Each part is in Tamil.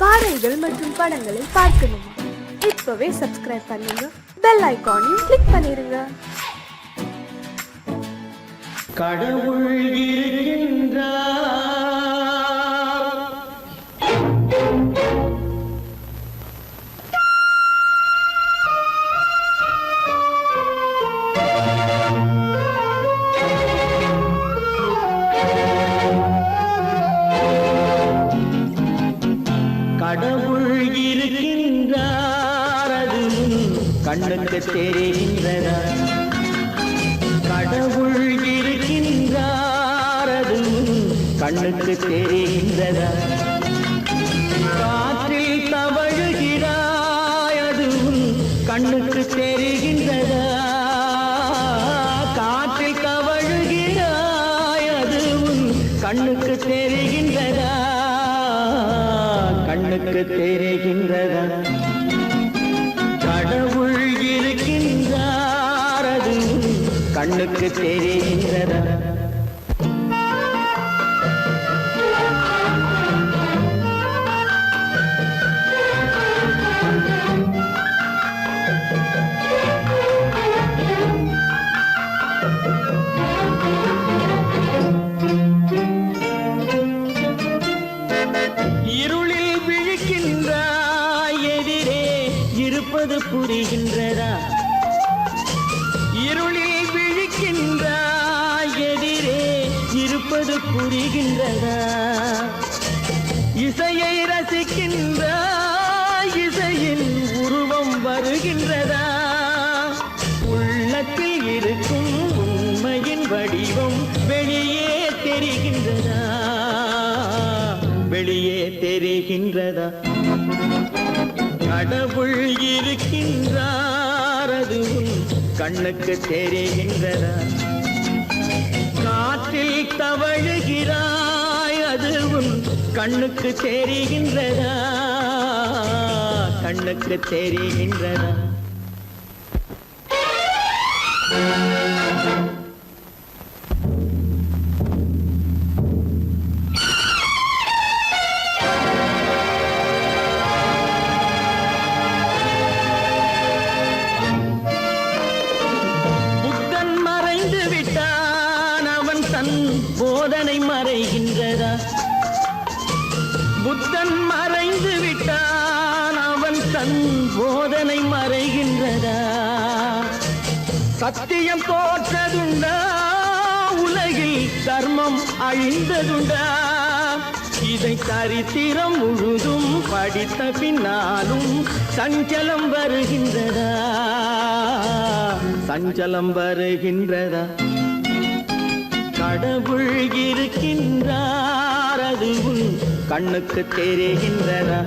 பாடல்கள் மற்றும் படங்களை பார்க்கணுமா? இப்பவே சப்ஸ்கிரைப் பண்ணுங்க, பெல் ஐகானையும் கிளிக் பண்ணிருங்க. கடவுள் இருக்கின்றார். கடவுள் இருக்கின்றார், அது கண்ணுக்கு தெரிகின்றதா? கடவுள் இருக்கின்றார், அது கண்ணுக்கு தெரிகின்றதா? காற்றில் தவழுகிறாய், அது கண்ணுக்கு தெரிகின்றதா? காற்றில் தவழுகிறாய், அது கண்ணுக்கு தெரிகின்றதா? கண்ணுக்கு தெரிகின்றதா? கடவுள் இருக்கின்றார், அது கண்ணுக்கு தெரிகின்றதா? இருளில் விழிக்கின்றாய், எதிரே இருப்பது புரிகின்றதா? இருளில் விழிக்கின்றாய், எதிரே இருப்பது புரிகின்றதா? இசையை ரசிக்கின்றாய், இசையின் உருவம் வருகின்றதா? உள்ளத்தில் இருக்கும் உண்மையின் வடிவம் வெளியே தெரிகின்றதா? வெளியே தெரிகின்றதா? கடவுள் இருக்கின்றார், அது கண்ணுக்கு தெரிகின்றதா? காற்றில் தவழுகிறாய், அது கண்ணுக்கு தெரிகின்றதா? கண்ணுக்கு தெரிகின்றதா? புத்தன் மறைந்து விட்டான், அவன் தன் போதனை மறைகின்றதா? புத்தன் மறைந்து விட்டான், அவன் தன் போதனை மறைகின்றதா? சத்தியம் தோற்றதுண்டா? உலகில் தர்மம் அழிந்ததுண்டா? இதை சரித்திரம் முழுதும் படித்த பின்னாலும் சஞ்சலம் வருகின்றதா? சஞ்சலம் வருகின்றதா? கடவுள் இருக்கின்றார், அது கண்ணுக்கு தெரிகின்றதா?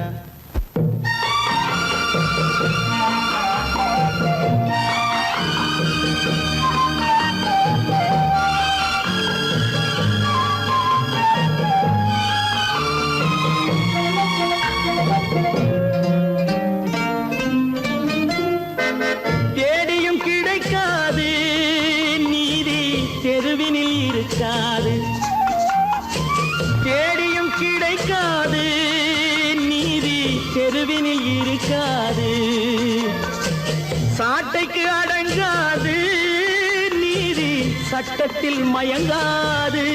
தேடியும் கிடைக்காது நீதி, தெருவினில் இருக்காது. தேடியும் கிடைக்காது நீதி, தெருவினில் இருக்காது. சாட்டைக்கு அடங்காது நீதி, சட்டத்தில் மயங்காது.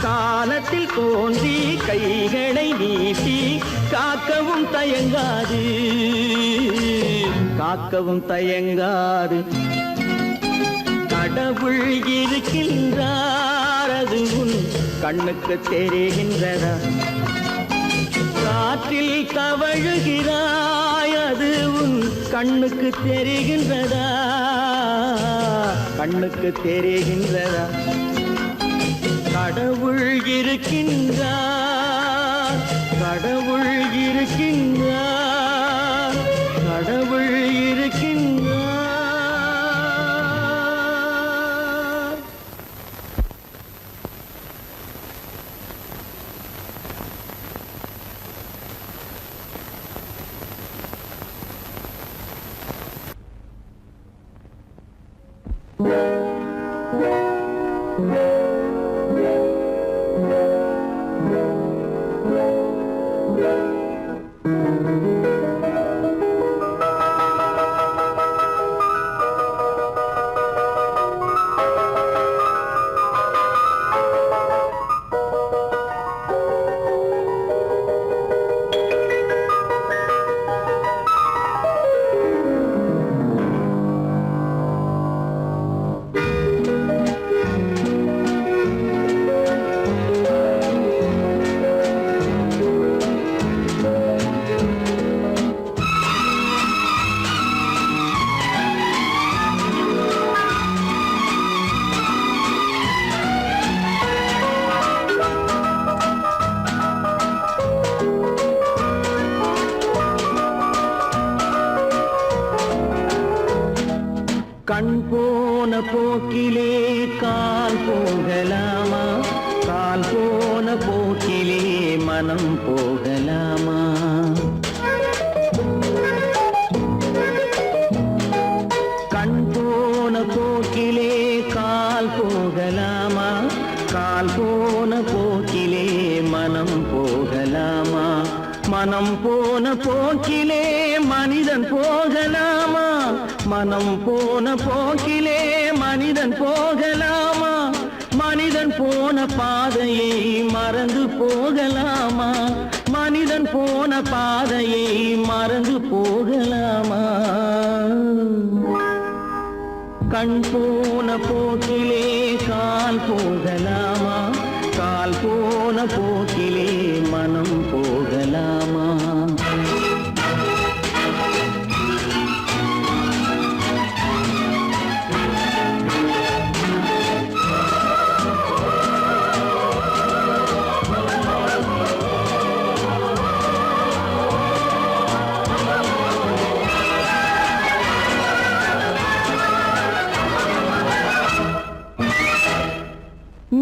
காலத்தில் தோன்றி கைகளை நீட்டி காக்கவும் தயங்காது, காக்கவும் தயங்காது. கடவுள் இருக்கின்றார், அது கண்ணுக்கு தெரிகின்றதா? காற்றில் தவழுகிறாய், அது கண்ணுக்கு தெரிகின்றதா? கண்ணுக்கு தெரிகின்றதா? கடவுள் இருக்கின்றார், கடவுள் இருக்கின்றார், கடவுள் இருக்கின்றார். கண் போன போக்கிலே கால் போகலாமா, கால் போன போக்கிலே மனம் போகலாமா? கண் போன போக்கிலே கால் போகலாமா, கால் போன போக்கிலே மனம் போகலாமா? மனம் போன போக்கிலே மனிதன் போகலாமா, மனம் போன போக்கிலே மனிதன் போகலாமா? மனிதன் போன பாதையை மறந்து போகலாமா, மனிதன் போன பாதையை மறந்து போகலாமா? கண் போன போக்கிலே கால் போகலாமா, கால் போன போக்கிலே மனம் போகலாமா?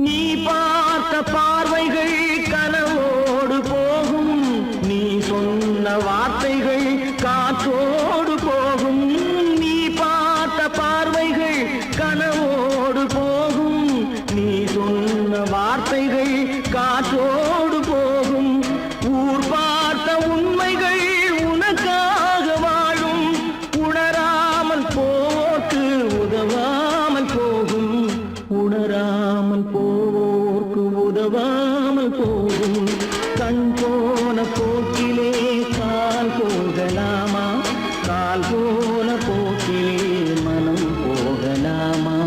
நீ பார்த்த பார்வைகள் கனவோடு போகும், நீ சொன்ன வார்த்தைகள் காற்றோடு போகும். நீ பார்த்த பார்வைகள் கனவோடு போகும், நீ சொன்ன வார்த்தைகள் காற்றோடு போகும். ஊர் பார்த்த உண்மைகள் உனக்காக வாழும், உணராமல் போக்கு உதவாமல் போகும், உணராமல் போக்கு உதவாமல் போகும். கண் போன போக்கிலே கால் போகலாமா, கால் போன போக்கிலே மனம் போகலாமா?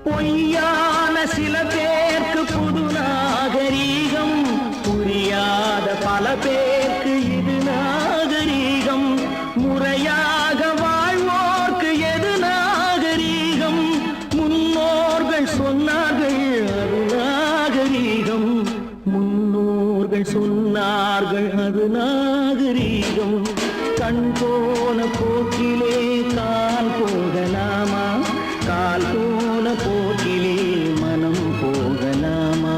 பொய்யான சில பேருக்கு புது நாகரீகம், புரியாத பல பேருக்கு இது நாகரீகம். முறையாக வாழ்வோர்க்கு எது நாகரீகம்? முன்னோர்கள் சொன்னார்கள் அது நாகரீகம், முன்னோர்கள் சொன்னார்கள் அது நாகரீகம். கண் போன போக்கிலே கால் போகலாமா, கால் போன போக்கிலே மனம் போகலாமா?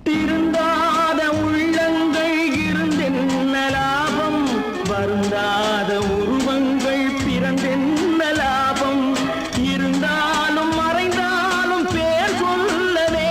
திருந்தாத உள்ளங்கள் இருந்தென்ன லாபம், வருந்தாத உருவங்கள் பிறந்தென்ன லாபம்? இருந்தாலும் மறைந்தாலும் பேர் சொல்லவே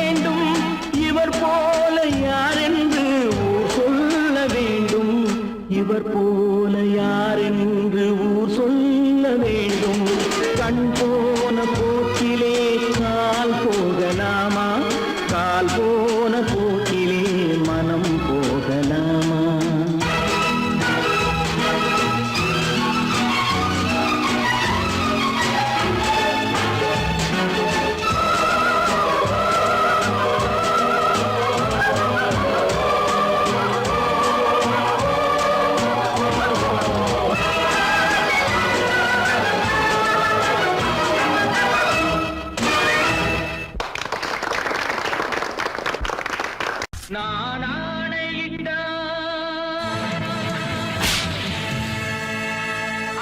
நான் ஆணையிட்டால்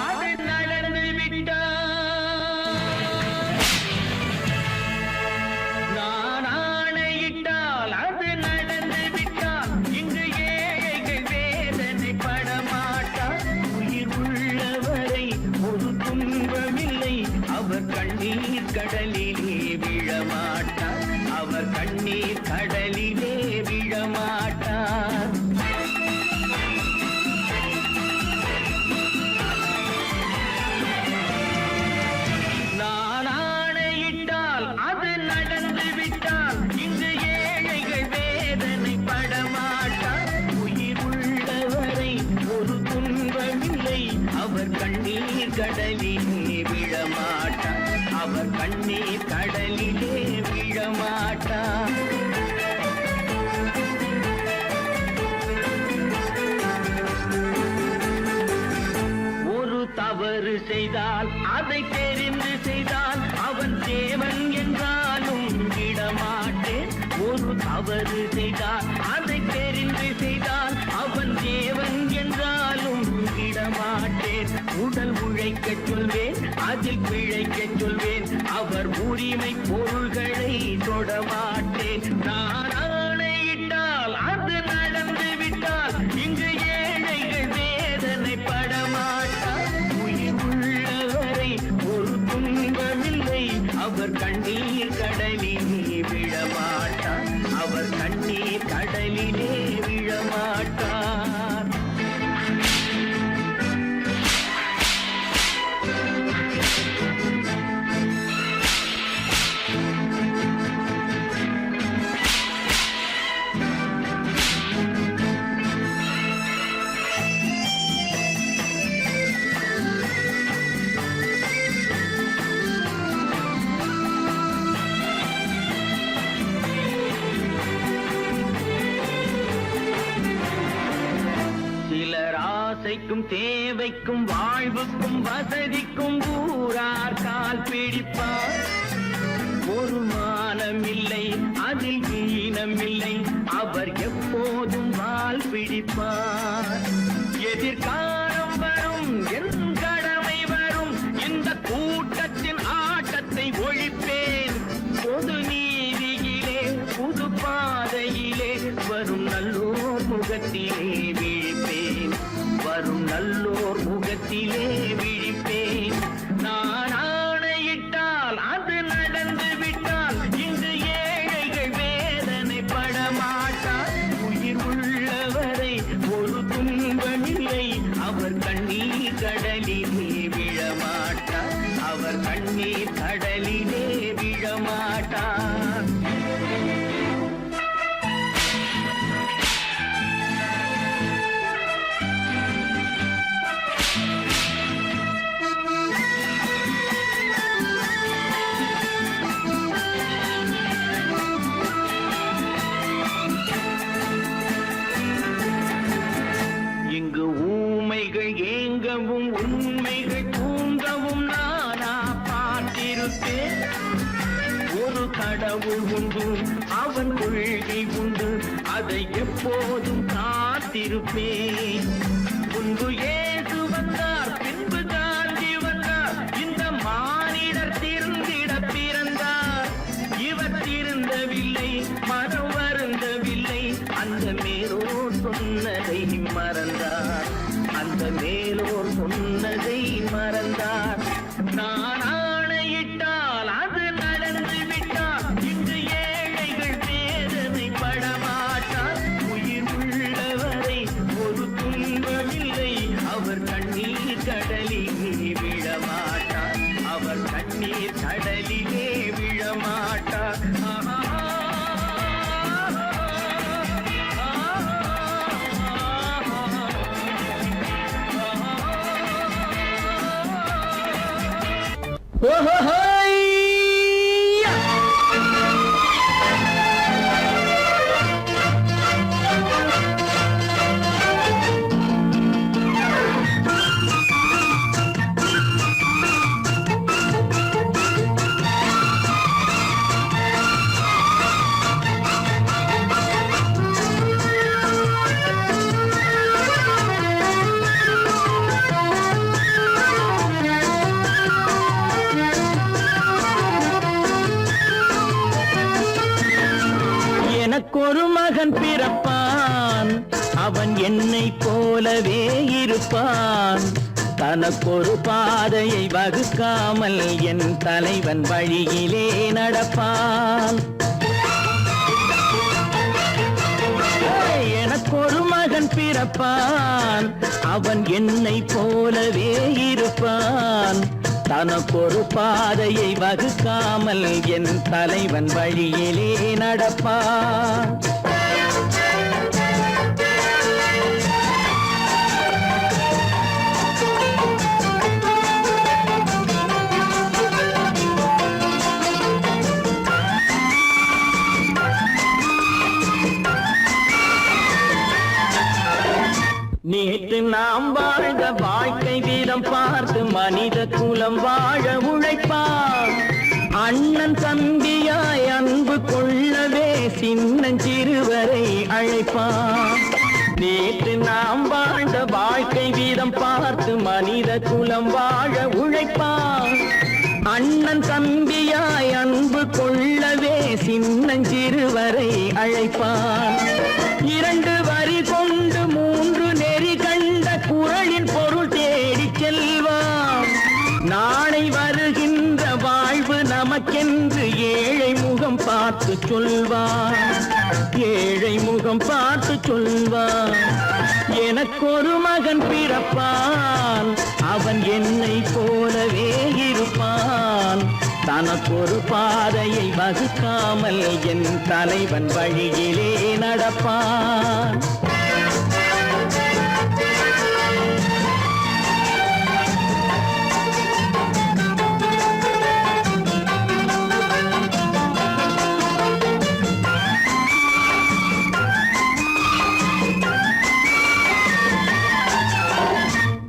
அது நடந்து விட்டால், நான் ஆணையிட்டால் அது நடந்து விட்டால், இங்கு ஏழைகள் வேதனை படமாட்டார். உயிர் உள்ளவரை ஒரு துன்பமில்லை, அவர் கண்ணீர் கடலிலே விழமாட்டார், அவர் கண்ணீர் கடலிலே விழமாட்டார். நான் ஆணையிட்டால் அது நடந்து விட்டால், இங்கு ஏழைகள் வேதனை படமாட்டார். உயிர் உள்ளவரை ஒரு துன்பமில்லை, அவர் கண்ணீர் கடலிலே விழமாட்டார், அவர் கண்ணீர் கடலிலே விழமாட்டார். ஒரு தவறு செய்தால் அதை தெரிந்து செய்தால் அவன் தேவன் என்றாலும் விடமாட்டேன். ஒரு தவறு செய்தால் அதை தெரிந்து செய்தால் அவன் தேவன் என்றாலும் விடமாட்டேன். உடல் உழைக்கச் சொல்வேன், அதில் பிழைக்கச் சொல்வேன், அவர் உரிமை பொருள்களை தொடமாட்டேன். நான் ஆணையிட்டால் அது நடந்து விட்டால், இங்கு ஏழைகள் வேதனை படமாட்டார். உயிர் உள்ளவரை ஒரு துன்பமில்லை, அவர் கண்ணீர் கடலிலே விழமாட்டார், அவர் கண்ணீர் கடலிலே விழமாட்டார். சிலர் ஆசைக்கும் தேவைக்கும் வாழ்வுக்கும் வசதிக்கும் ஊரார் கால் பிடிப்பார். ஒரு மானமில்லை, அதில் ஈனமில்லை, அவர் எப்போதும் வால் பிடிப்பார். எதிர்காலம் வரும், என் கடமை வரும், இந்த கூட்டத்தின் ஆட்டத்தை ஒழிப்பேன். பொது நீதியிலே புது பாதையிலே வரும் நல்லோர் முகத்திலே விழிப்பேன், வரும் நல்லோர் முகத்திலே விழிப்பேன். நான் ஆணையிட்டால் அது நடந்து விட்டால், இங்கு ஏழைகள் வேதனை படமாட்டார். உயிர் உள்ளவரை ஒரு துன்பமில்லை, அவர் கண்ணீர் கடலிலே விழமாட்டார், அவர் கண்ணீர் கடலிலே விழமாட்டார். இங்கு ஊமைகள் ஏங்கவும் உண்மைகள் தூங்கவும் நானா பார்த்திருப்பேன். ஒரு கடவுள் உண்டு, அவன் கொள்கை உண்டு, அதை எப்போதும் காத்திருப்பேன். முன்பு இயேசு வந்தார், பின்பு காந்தி வந்தார், இந்த மானிடர் திருந்திட பிறந்தார். இவர் திருந்தவில்லை, மனம் வருந்தவில்லை, அந்த மேலோர் சொன்னதை மறந்தார், அந்த மேலோர் சொன்னதை மறந்தார். நான் ஆணையிட்டால் அது நடந்து விட்டால், இங்கு ஏழைகள் வேதனை படமாட்டார். உயிர் உள்ளவரை ஒரு துன்பமில்லை, அவர் கண்ணீர் கடலிலே விழமாட்டார், அவர் கண்ணீர் கடலிலே விழமாட்டார். பிறப்பான் அவன் என்னை போலவே இருப்பான் தனக்கொரு பாதையை வகுக்காமல் என் தலைவன் வழியிலே நடப்பான் எனக்கொரு மகன் பிறப்பான் அவன் என்னை போலவே இருப்பான் தனக்கொரு பாதையை வகுக்காமல் என் தலைவன் வழியிலே நடப்பான் நேற்று நாம் வாழ்ந்த வாழ்க்கை வீதம் பார்த்து மனித குலம் வாழ உழைப்பான் அண்ணன் தம்பியாய் அன்பு கொள்ளவே சின்னஞ்சிறுவரை அழைப்பான் நேற்று நாம் வாழ்ந்த வாழ்க்கை வீதம் பார்த்து மனித குலம் வாழ உழைப்பான் அண்ணன் தம்பியாய் அன்பு கொள்ளவே சின்னஞ்சிறுவரை அழைப்பான் இரண்டு வரி கொண்டு மூன்று நெறி கண்ட குறளின் பொருள் தேடி செல்வான் நாளை வருகின்ற வாழ்வு நமக்கென்று ஏழை முகம் பார்த்து சொல்வான் ஏழை முகம் பார்த்து சொல்வான் எனக்கொரு மகன் பிறப்பான் அவன் என்னை போலவே இருப்பான் தனக்கொரு பாதையை வகுக்காமல் என் தலைவன் வழியிலே நடப்பான்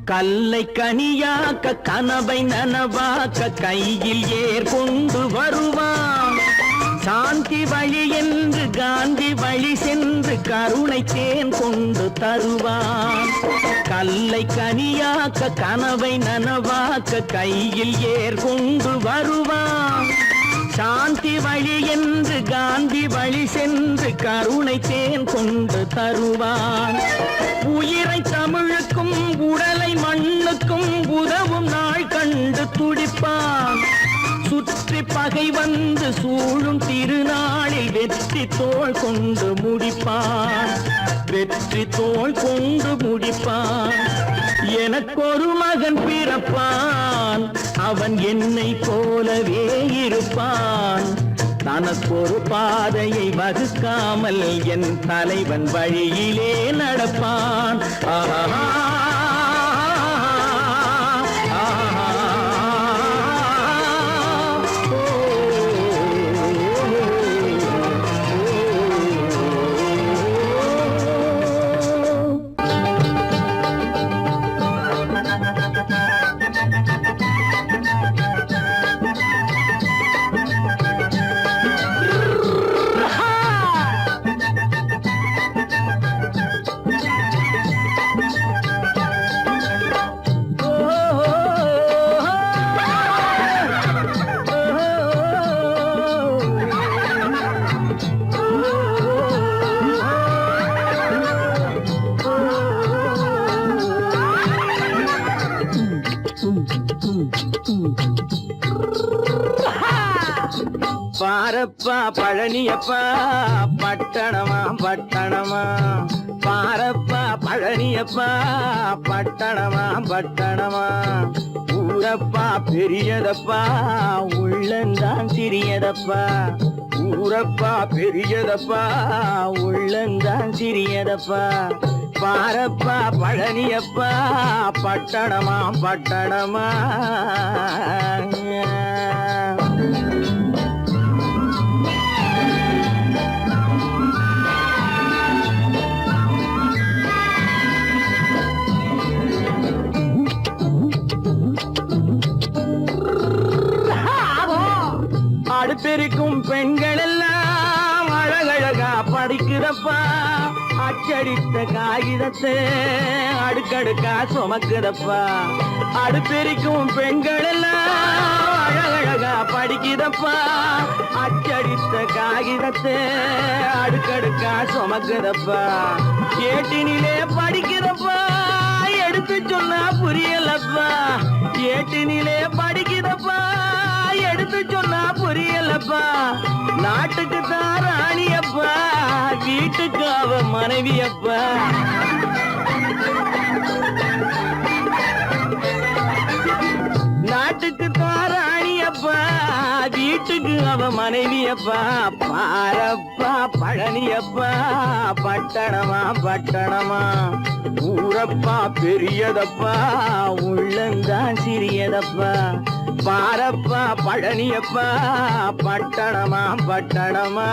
கல்லை கனியாக்க கனவை நனவாக்க கையில் ஏற்கொண்டு வருவான் சாந்தி வழி என்று காந்தி வழி சென்று கருணை தேன் கொண்டு தருவான் கல்லை கனியாக்க கனவை நனவாக்க கையில் ஏற்கொண்டு வருவான் சாந்தி வழி என்று காந்தி வழி சென்று கருணை தேன் கொண்டு தருவான் உயிரை தமிழுக்கும் உடலை மண்ணுக்கும் உதவும் நாள் கண்டு துடிப்பான் சுற்றி பகை வந்து சூழும் திருநாளில் வெற்றி தோள் கொண்டு முடிப்பான் வெற்றி தோள் கொண்டு முடிப்பான் எனக்கொரு மகன் பிறப்பான் அவன் என்னை போலவே இருப்பான் தனக்கொரு பாதையை வகுக்காமல் என் தலைவன் வழியிலே நடப்பான் ஆஹா பாரப்பா பழனியப்பா பட்டணமா பட்டணமா பாரப்பா பழனியப்பா பட்டணமா பட்டணமா ஊரப்பா பெரியதப்பா உள்ளந்தான் சிறியதப்பா ஊரப்பா பெரியதப்பா உள்ளந்தான் சிறியதப்பா பாரப்பா பழனியப்பா பட்டணமா பட்டணமா அடுப்பெருக்கும் பெண்கள் எல்லாம் அழகழகா படிக்கிறப்பா அச்சடித்த காகிதத்தை அடுக்கடுக்கா சுமக்குதப்பா அடுப்பெரிக்கும் பெண்கள் எல்லாம் அழகழகா படிக்குதப்பா அச்சடித்த காகிதத்தை அடுக்கடுக்கா சுமக்குதப்பா ஏட்டினிலே படிக்குதப்பா எடுத்து சொன்னா புரியலப்பா ஏட்டினிலே படிக்குதப்பா எடுத்து சொன்னா புரியலப்பா நாட்டுக்கு தான் ராணியப்பா வீட்டுக்கு அவ மனைவியப்பா நாட்டுக்கு தான் ராணியப்பா வீட்டுக்கு அவ மனைவியப்பா பாரப்பா பழனியப்பா பட்டணமா பட்டணமா ஊரப்பா பெரியதப்பா உள்ளந்தான் சிறியதப்பா பாரப்பா பழனியப்பா பட்டணமா பட்டணமா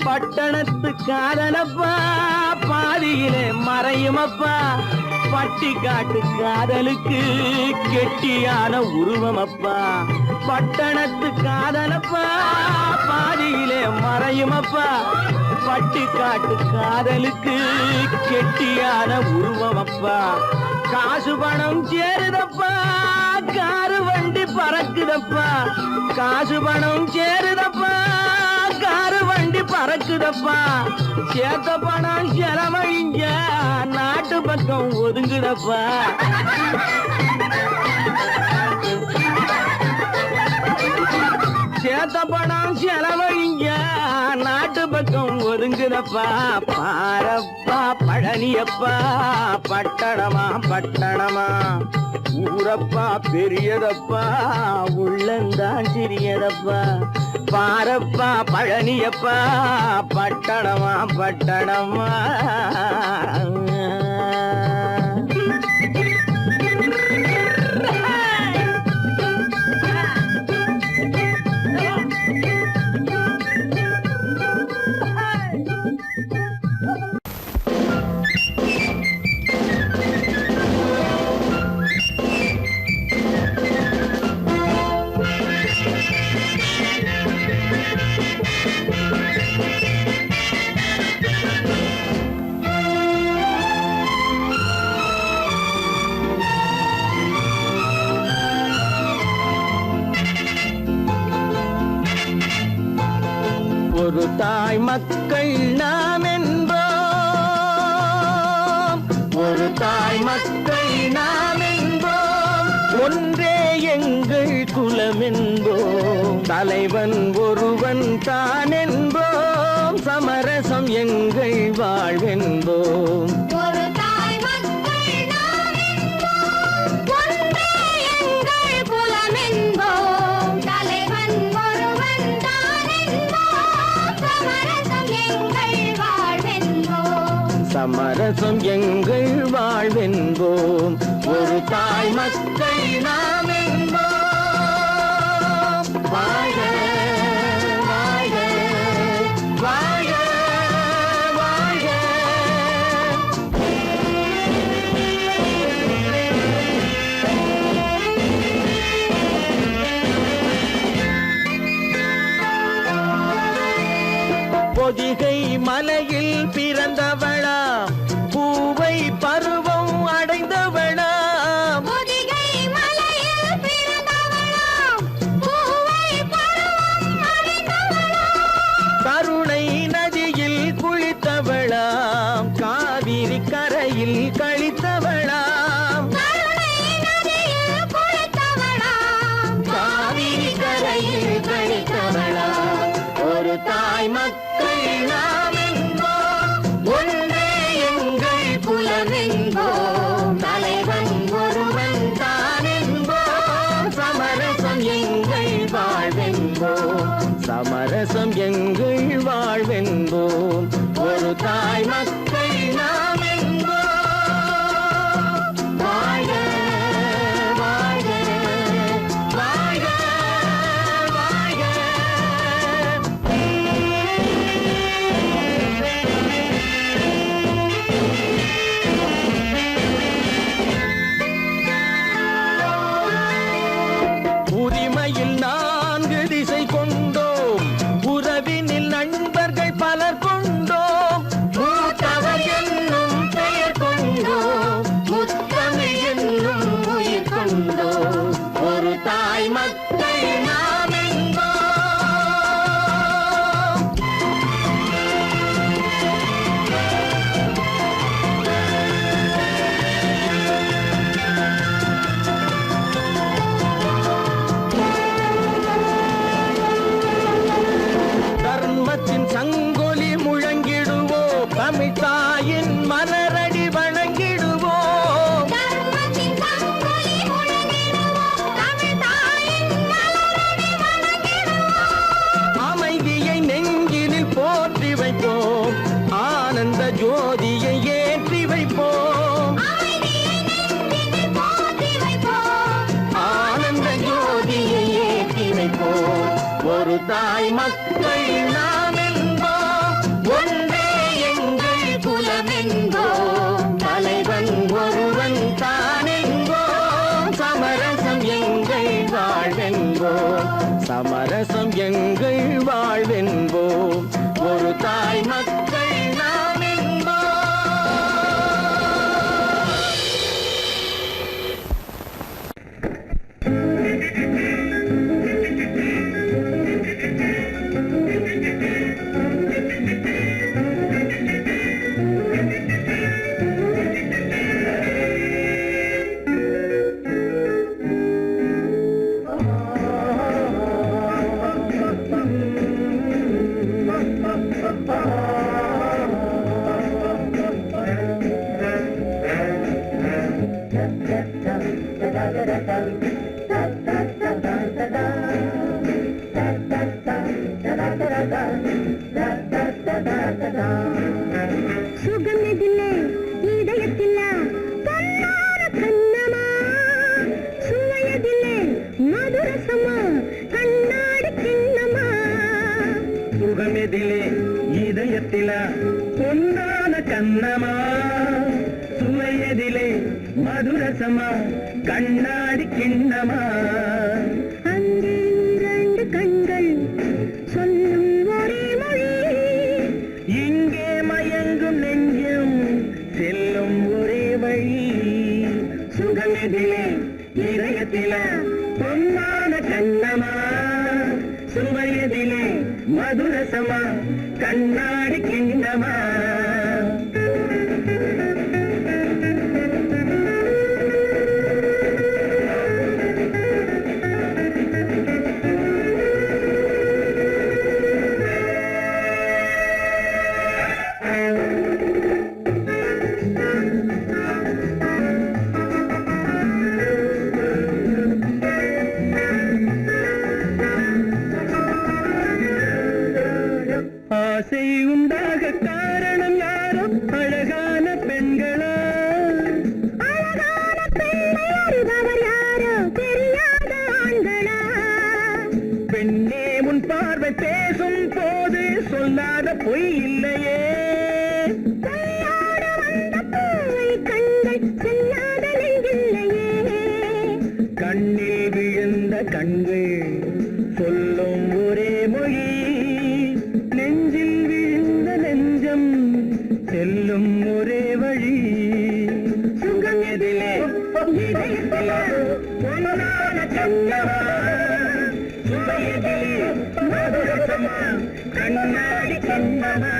பட்டணத்து காதலப்பா பாதியிலே மறையுமப்பா பட்டி காட்டு காதலுக்கு கெட்டியான உருவமப்பா பட்டணத்து காதலப்பா பாதியிலே மறையுமப்பா பட்டி காட்டு காதலுக்கு கெட்டியான உருவமப்பா காசு பணம் சேருதப்பா காரு வண்டி பறக்குதப்பா காசு பணம் சேருதப்பா காரு வண்டி பறக்குதப்பா சேத்த பணம் செலவழிஞ்ச நாட்டு பக்கம் ஒதுங்குதப்பா சேத்த பணம் செலவழிஞ்ச நாட்டு பக்கம் ஒதுங்குதப்பா பாரப்பா பழனியப்பா பட்டணமா பட்டணமா ஊரப்பா பெரியதப்பா உள்ளந்தான் சிறியதப்பா பாரப்பா பழனியப்பா பட்டணமா பட்டணமா ஒரு தாய் மக்கள் நாம் என்போம் ஒரு தாய் மக்கள் நாம் என்போம் ஒன்றே எங்கள் குலம் என்போம் தலைவன் ஒருவன் தான் என்போம் சமரசம் எங்கள் வாழ்வென்போம் ஒரு தாய் மக்கள் நாம் என்போம் ஒன்றே எங்கள் குலம் என்போம் தலைவன் ஒருவன் தான் என்போம் சமரசம் எங்கள் வாழ்வென்போம் சமரசம் எங்கள் வாழ்வென்போம் ஒரு தாய் மக்கள் நாம் என்போம் வாழ்க வாழ்க வாழ்க வாழ்க பொதிகை மலையில் பிறந்தவளா பூவை பருவம் அடைந்தவளா பொதிகை மலையில் பிறந்தவளாம் பூவை பருவம் அடைந்தவளாம் கருணை நதியில் குளித்தவளாம் காவிரி கரையில் கழித்தவளாம் கருணை நதியில் குளித்தவளாம் காவிரி கரையில் கழித்தவளாம் ஒரு தாய் மக்கள் நாம் என்போம் ஒன்றே எங்கள் குலம் என்போம் தலைவன் ஒருவன் தான் என்போம் சமரசம் எங்கள் வாழ்வென்போம் சமரசம் எங்கள் வாழ்வென்போம் ஒரு தாய் மக்கள் நாம் என்போம் வாழ்க வாழ்க வாழ்க வாழ்க தாய் மக்கள் நாம் என்போம், ஒன்றே எங்கள் குலம் என்போம், தலைவன் ஒருவன் தான் என்போம், சமரசம் எங்கள் வாழ்வென்போம், சமரசம் எங்கள் வாழ்வென்போம், ஒரு தாய் மக்கள் நாம் என்போம். சுகமெதிலே இதயத்தில பொன்னான கண்ணமா, சுவையதிலே மதுரசமா கண்ணாடி கிண்ணமா. சுகமெதிலே இதயத்தில பொன்னான கண்ணமா, சுவையதிலே மதுரசமா கண்ணாடி கிண்ணமா. அங்கே இரண்டு கண்கள் சொல்லும் ஒரே மொழி, இங்கே மயங்கும் நெஞ்சம் செல்லும் ஒரே வழி. சுகமெதிலே இதயத்தில பொன்னான கண்ணமா, சுவையதிலே மதுரசமா கண்ணாடி கிண்ணமா. ஆசை உண்டாக காரணம் யாரோ அழகான பெண்களா, அழகான பெண்ணை அறிபவர் யாரோ தெரியாத ஆண்களா. பெண்ணே உன் பார்வை பேசும் போது சொல்லாத பொய் இல்லையே, கையோடு வந்த பூவை கண்கள் செல்லாத நெஞ்சில்லையே. கண்ணில் விழுந்த கண்கள் சொல்லும் ஒரே மொழி, நெஞ்சில் விழுந்த நெஞ்சம் செல்லும் ஒரே வழி. சுகம் எதிலே இதயத்தில பொன்னான கண்ணமா, சுவையதிலே மதுரசமா கண்ணாடி கண்ணமா.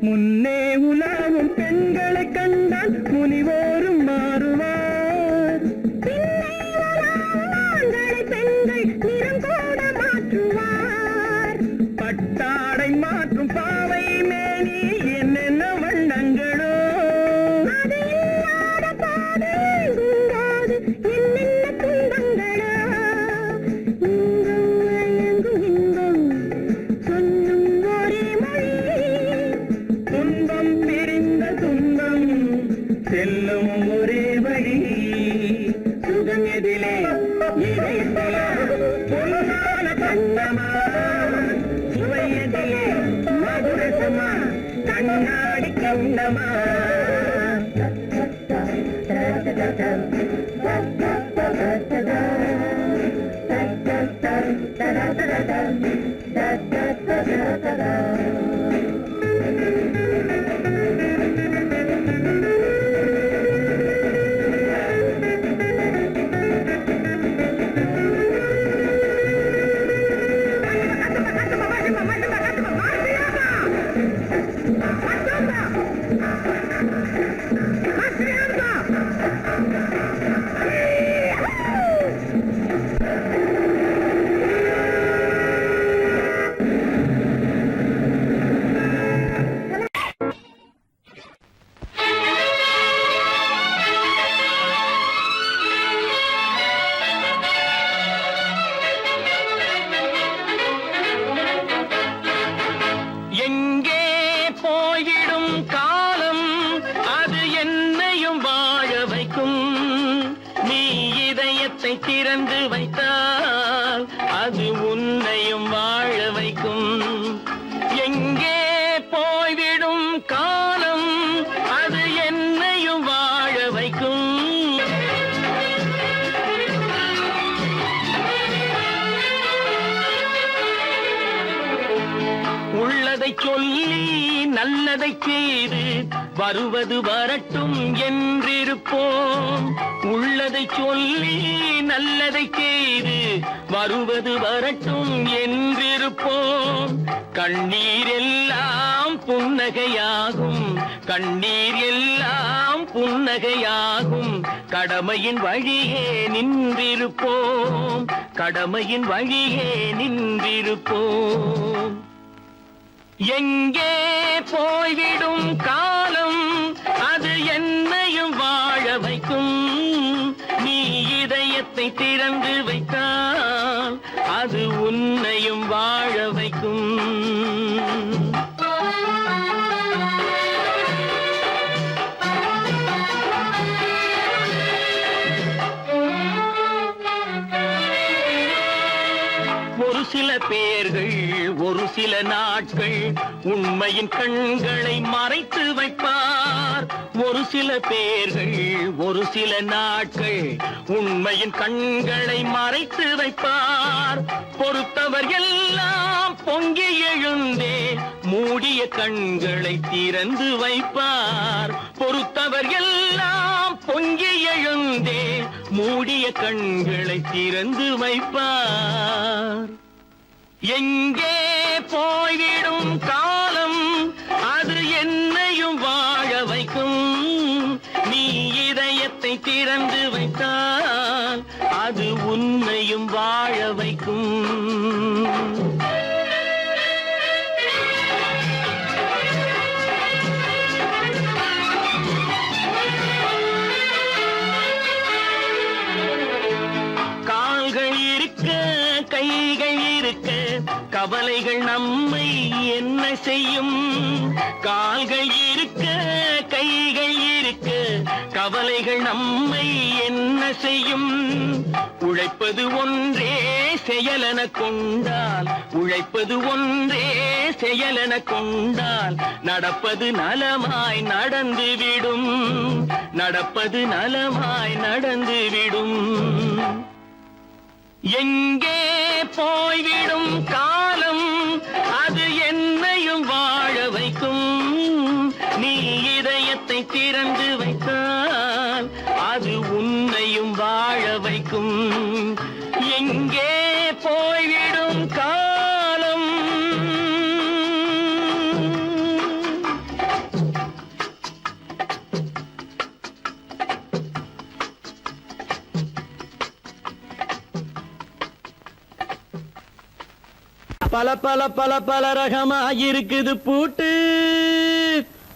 முன்னே உலாவும் பெண்களை கண்டால் முனிவோரும் மாறுவார், பின்னை வராமல் ஆண்களை பெண்கள் நிறம் கூட மாற்றுவார். பட்டாடை மாற்றும் பாவை மேனி என்னென்ன வண்ணங்களோ, அது இல்லாத பாதை எங்கும்போது என்னென்ன துன்பங்களோ. இங்கும் மயங்கும் இன்பம் சொல்லும் ஒரே மொழி, துன்பம் பிரிந்த துன்பம் செல்லும் ஒரே வழி. சுகம் எதிலே இதயத்தில பொன்னான கண்ணமா, சுவையதிலே மதுரசமா கண்ணாடி கண்ணமா. போய்விடும் காலம் அது என்னையும் வாழ வைக்கும். உள்ளதை சொல்லி நல்லதை செய்து வருவது வரட்டும் என்றிருப்போம். உள்ளதை சொல்லி நல்லதை செய்து வருவது வரட்டும் என்றிருப்போம். கண்ணீர் எல்லாம் புன்னகையாகும், கண்ணீர் எல்லாம் புன்னகையாகும். கடமையின் வழியே நின்றிருப்போம், கடமையின் வழியே நின்றிருப்போம். எங்கே போய்விடும் காலம் அது என்னையும் வாழ வைக்கும். நீ இதயத்தை திறந்து வைத்தால் அது உன்னையும் வாழ வைக்கும். ஒரு சில பேர்கள் ஒரு சில நாட்கள் உண்மையின் கண்களை மறைத்து வைப்பார். ஒரு சில பேர்கள் ஒரு சில நாட்கள் உண்மையின் கண்களை மறைத்து வைப்பார். பொறுத்தவர் எல்லாம் பொங்கி எழுந்தே மூடிய கண்களை திறந்து வைப்பார். பொறுத்தவர் எல்லாம் பொங்கி எழுந்தே மூடிய கண்களை திறந்து வைப்பார். எங்கே போய்விடும் காலம் அது என்னையும் வாழ வைக்கும். நீ இதயத்தை திறந்து வைத்தால் அது உன்னையும் வாழ வைக்கும். கால்கள் இருக்க கைகள் இருக்க கவலைகள் நம்மை என்ன செய்யும். கால்கள் இருக்க கைகள் இருக்க கவலைகள் நம்மை என்ன செய்யும். உழைப்பது ஒன்றே செயலென கொண்டால், உழைப்பது ஒன்றே செயலென கொண்டால் நடப்பது நலமாய் நடந்துவிடும், நடப்பது நலமாய் நடந்துவிடும். எங்கே போய்விடும் காலம் அது என்னையும் வாழ வைக்கும். நீ இதயத்தை திறந்து வைத்தால் அது உன்னையும் வாழ வைக்கும். எங்கே போய்விடும் காலம். பல பல பல பல ரகமா இருக்குது பூட்டு,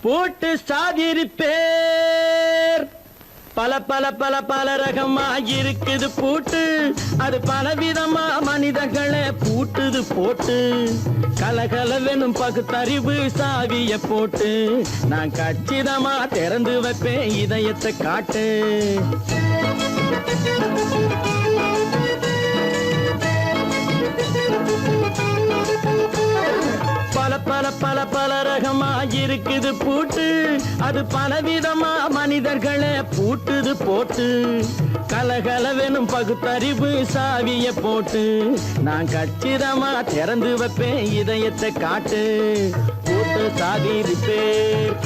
பூட்டு சாதிரி பேர். பல பல பல பல ரகமா இருக்குது பூட்டு, அது பலவிதமா மனிதர்களை பூட்டுது போட்டு. கலகலவெனும் பகுத்தறிவு சாவிய போட்டு நான் கச்சிதமா திறந்து வைப்பேன் இதயத்தை காட்டு. பல பல பல பல ரகமா இருக்குது பூட்டு, அது பலவிதமா மனிதர்களை பூட்டுது போட்டு. கலகலவெனும் பகுத்தறிவு சாவிய போட்டு நான் கச்சிதமா திறந்து வைப்பேன் இதயத்தை காட்டு. பூட்டு சாவி பேர்.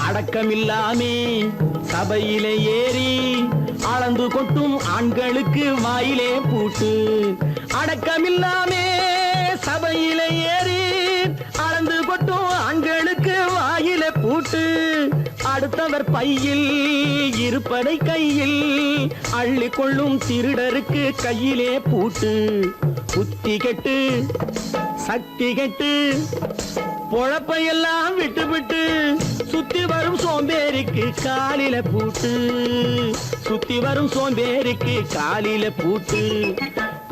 அடக்கமில்லாமே சபையிலே ஏறி அளந்து கொட்டும் ஆண்களுக்கு வாயிலே பூட்டு. அடக்கமில்லாமே சபையிலே ஏறி அளந்து கொட்டும் ஆண்களுக்கு வாயிலே பூட்டு. அடுத்தவர் பையில் இருப்பதை கையில் அள்ளி கொள்ளும் திருடருக்கு கையிலே பூட்டு. புத்தி கெட்டு சக்தி கெட்டு பொழப்பையெல்லாம் விட்டு விட்டு சுத்தி வரும் சோம்பேறிக்கு காலில பூட்டு, சுத்தி வரும் சோம்பேறிக்கு காலில பூட்டு.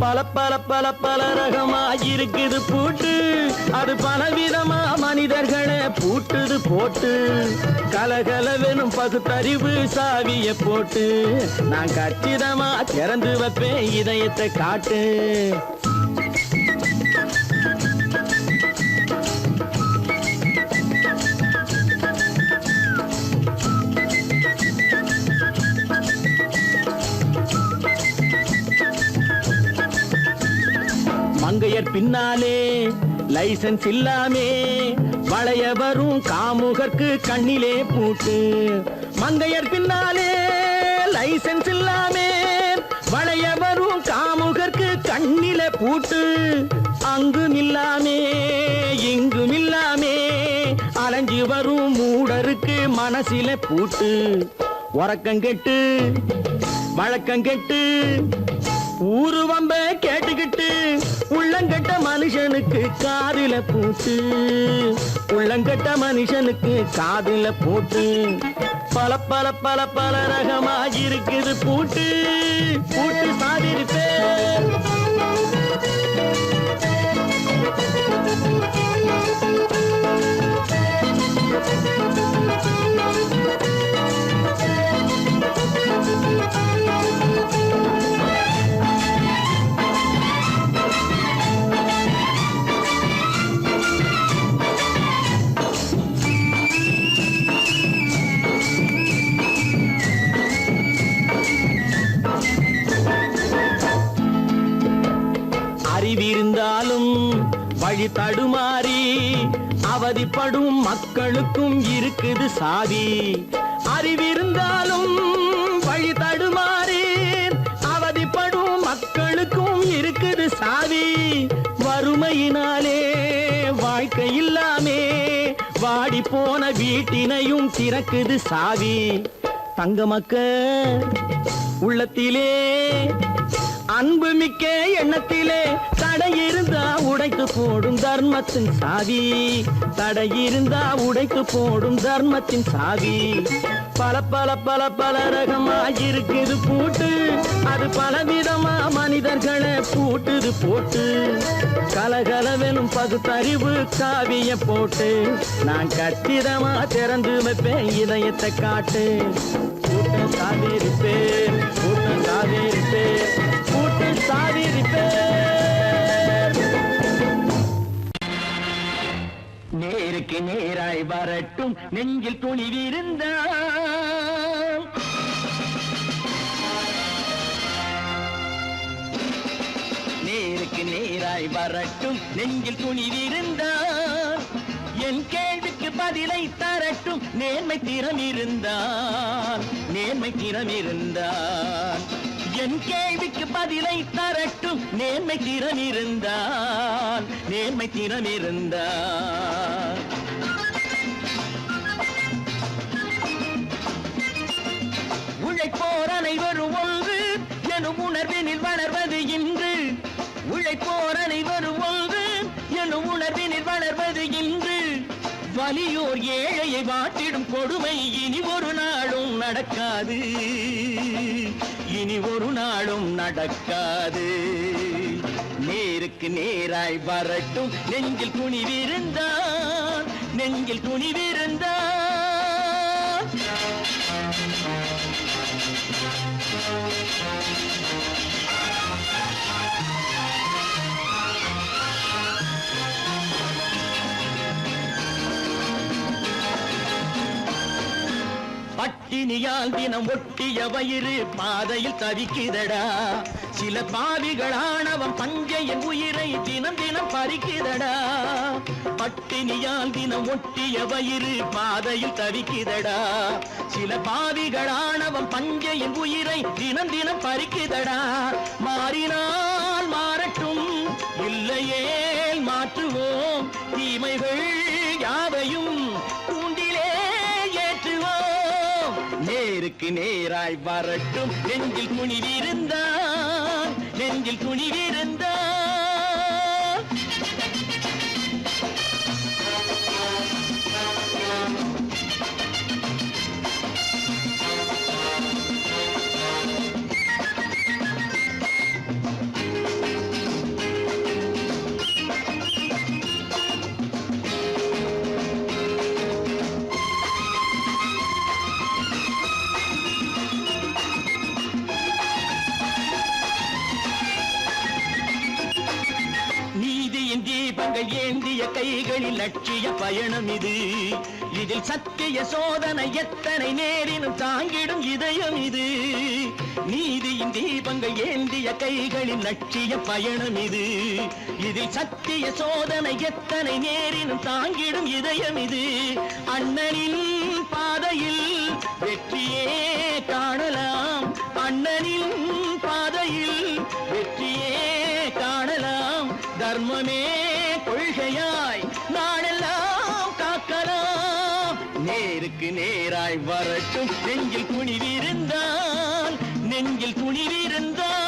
பல பல பல பல ரகமா இருக்குது பூட்டு, அது பலவிதமா மனிதர்களை பூட்டுது போட்டு. கலகலவெனும் பகுத்தறிவு சாவிய போட்டு, நான் கச்சிதமா திறந்து வைப்பேன் இதயத்தை காட்டு. மங்கையர் பின்னாலே லைசன்ஸ் இல்லாமே வளைய வரும் காமுகர்க்கு கண்ணிலே பூட்டு. மங்கையர் பின்னாலே லைசன்ஸ் இல்லாமே வளைய வரும் காமுகர்க்கு கண்ணிலே பூட்டு. அங்கும் இல்லாமே இங்கும் இல்லாமே அலைஞ்சு வரும் மூடருக்கு மனசில பூட்டு. உறக்கங்கெட்டு வழக்கங்கெட்டு ஊருவம்ப கேட்டுக்கிட்டு உள்ளங்கட்ட மனுஷனுக்கு காதில பூட்டு, உள்ளங்கட்ட மனுஷனுக்கு காதில பூட்டு. பல பல பல பல ரகமா இருக்குது பூட்டு, பூட்டு சாதிருப்பே. அறிவிருந்தாலும் வழி தடுமாறி அவதிப்படும் மக்களுக்கும் இருக்குது சாவி. அறிவிருந்தாலும் வழி தடுமாறி அவதிப்படும் மக்களுக்கும் இருக்குது சாவி. வறுமையினாலே வாழ்க்கை இல்லாமே வாடி போன வீட்டினையும் திறக்குது சாவி. தங்க மக்க உள்ளத்திலே அன்பு மிக்க எண்ணத்திலே தடை இருந்தா உடைத்து போடும் தர்மத்தின் சாவி, தடை இருந்தா உடைத்து போடும் தர்மத்தின் சாவி. பல பல பல பல ரகமா இருக்குது பூட்டு, அது பலவிதமா மனிதர்களை பூட்டுது போட்டு. கலகலவெனும் பகுத்தறிவு காவிய போட்டு, நான் கச்சிதமா திறந்து வைப்பேன் இதயத்தை காட்டு. கூட்டம் சாதிருப்பேன், கூட்டம் சாதிருப்பேன், கூட்டம் சாதிருப்பேன். நேருக்கு நேராய் வரட்டும் நெஞ்சில் துணிவிருந்தால், நேருக்கு நேராய் வரட்டும் நெஞ்சில் துணிவிருந்தால், என் கேள்விக்கு பதிலை தரட்டும் நேர்மை திறம் இருந்தால், நேர்மை திறம் இருந்தால். என் கேள்விக்கு பதிலை தரட்டும் நேர்மை திறம் இருந்தால், நேர்மை திறம் இருந்தால். உழைப்போர் அனைவரும் ஒன்று எனும் உணர்வினில் வளர்வது இன்று, உழைப்போர் அனைவரும் ஒன்று எனும் உணர்வினில் வளர்வது இன்று. வலியோர் ஏழையை வாட்டிடும் கொடுமை இனி ஒரு நாளும் நடக்காது, இனி ஒரு நாளும் நடக்காது. நேருக்கு நேராய் வரட்டும் நெஞ்சில் துணிவிருந்தால், நெஞ்சில் துணிவிருந்தால். பட்டினியால் தினம் ஒட்டிய வயிறு பாதையில் தவிக்குதடா, சில பாவிகளானவன் பஞ்சையின் உயிரை தினம் தினம் பறிக்குதடா. பட்டினியால் தினம் ஒட்டிய வயிறு பாதையில் தவிக்குதடா, சில பாவிகளானவன் பஞ்சையின் உயிரை தினம் தினம் பறிக்குதடா. மாறினால் மாறட்டும் இல்லையே மாற்றுவோம், தீமைகள் யாவையும் கூண்டிலே ஏற்றுவோம். நேருக்கு நேராய் வரட்டும் நெஞ்சில் துணிவிருந்தால், நெஞ்சில் துணிவிருந்தால். கைகளில் லட்சிய பயணம் இது. இதில் சத்திய சோதனை எத்தனை நேரினும் தாங்கிடும் இதயம் இது. நீதியின் தீபங்கள் ஏந்திய கைகளில் லட்சிய பயணம் இது. இதில் சத்திய சோதனை எத்தனை நேரினும் தாங்கிடும் இதயம் இது. அண்ணனின் பாதையில் வெற்றியே காணலாம், அண்ணனின் பாதையில் வெற்றியே காணலாம். தர்மமே கொள்கையாய் நாளெல்லாம் காக்கலாம். நேருக்கு நேராய் வரட்டும் நெஞ்சில் துணிவிருந்தால், நெஞ்சில் துணிவிருந்தால்.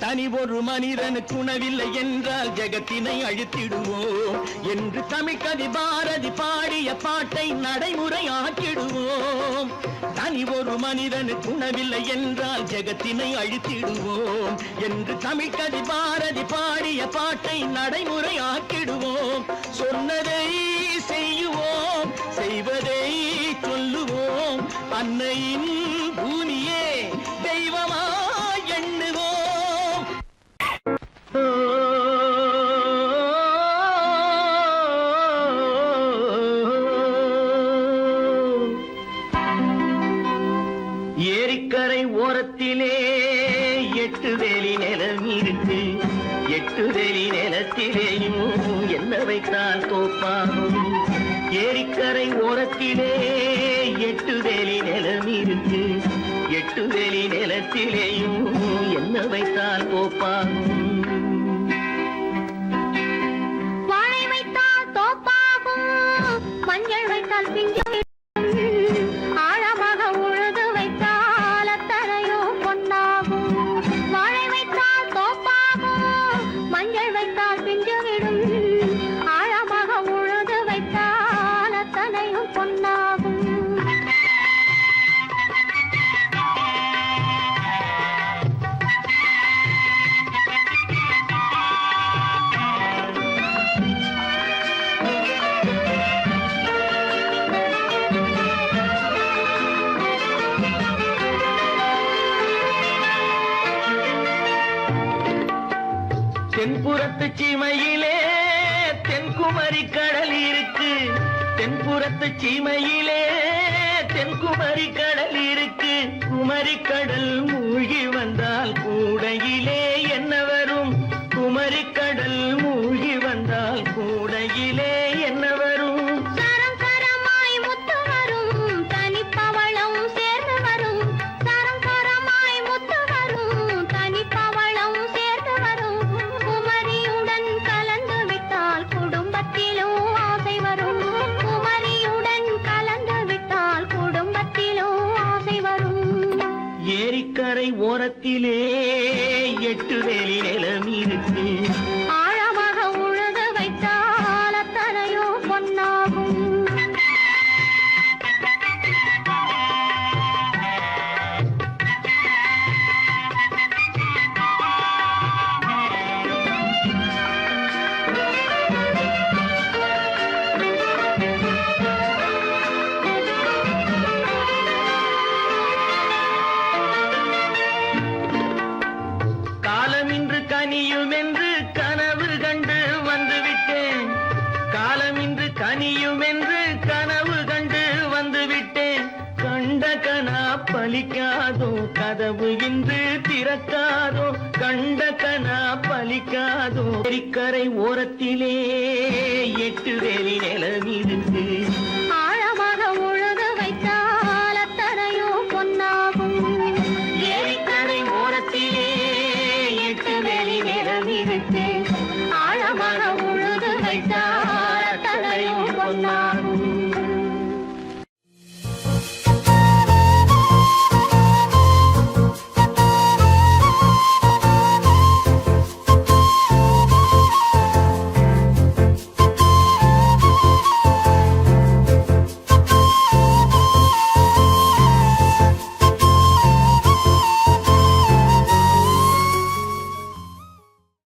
தனி ஒரு மனிதனுக்கு உணவில்லை என்றால் ஜெகத்தினை அழித்திடுவோம் என்று தமிழ்கவி பாரதி பாடிய பாட்டை நடைமுறையாக்கிடுவோம். தனி ஒரு மனிதனுக்கு உணவில்லை என்றால் ஜெகத்தினை அழித்திடுவோம் என்று தமிழ்கவி பாரதி பாடிய பாட்டை நடைமுறையாக்கிடுவோம். சொன்னதை செய்யுவோம், செய்வதை சொல்லுவோம். அன்னையின் பூமியே தெய்வமா எண்ணுவோம். ஏரிக்கரை ஓரத்திலே 8 வேலி நிலம் இருக்கு. 8 வேலி நிலத்திலேயும் என்ன வைத்தால் தோப்பாகும். ஏரிக்கரை ஓரத்திலே 8 வேலி நிலம் இருக்கு. 8 வேலி நிலத்திலேயும் என்ன வைத்தால் தோப்பாகும். வாழை வைத்தால் தோப்பாகும், மஞ்சள் வைத்தால் பிஞ்சு, ஆழமாக உழுது வைத்தால் அத்தனையோ பொன்னாகும். வாழை வைத்தால் தோப்பாகும், மஞ்சள் வைத்தால் பிஞ்சு விடும், ஆழமாக உழுது வைத்தால் அத்தனையும் பொன்னாகும். தென்புறத்து சீமையிலே தென்குமரி கடல் இருக்கு. தென்புறத்து சீமையிலே தென்குமரி கடல் இருக்கு. குமரி கடல் மூழ்கி வந்தால் கூடையிலே என்ன வரும். குமரி கடல் மூழ்கி வந்தால் கூடையிலே என்ன வரும். சரம் சரமாய் முத்து வரும், தனிப்பவளம் சேர்ந்து வரும். சரம் சரமாய் முத்து வரும், தனிப்பவளம் சேர்ந்து வரும். குமரியுடன் கலந்து விட்டால் குடும்பத்திலும் ஆசை வரும். குமரியுடன் கலந்து விட்டால் குடும்பத்திலும் ஆசை வரும். ஏரிக்கரை ஓரத்திலே 8 வேலி நிலம் இருக்கு. ஆழமாக உழுது வைத்தால் அத்தனையோ பொன்னாகும். காலமின்று கனியும் என்று கனவு கண்டு வந்துவிட்டேன். காலமின்று கனியும் என்று கனவு கண்டு வந்துவிட்டேன். கண்ட கனா பலிக்காதோ, கதவு இன்று திறக்காதோ. கண்ட கனா பலிக்காதோ. ஏரிக்கரை ஓரத்திலே 8 வேலி நிலம் இருக்கு. ஆழமாக உழுது வைத்தால் அத்தனையோ பொன்னாகும். ஏரிக்கரை ஓரத்திலே 8 வேலி நிலம் இருக்கு.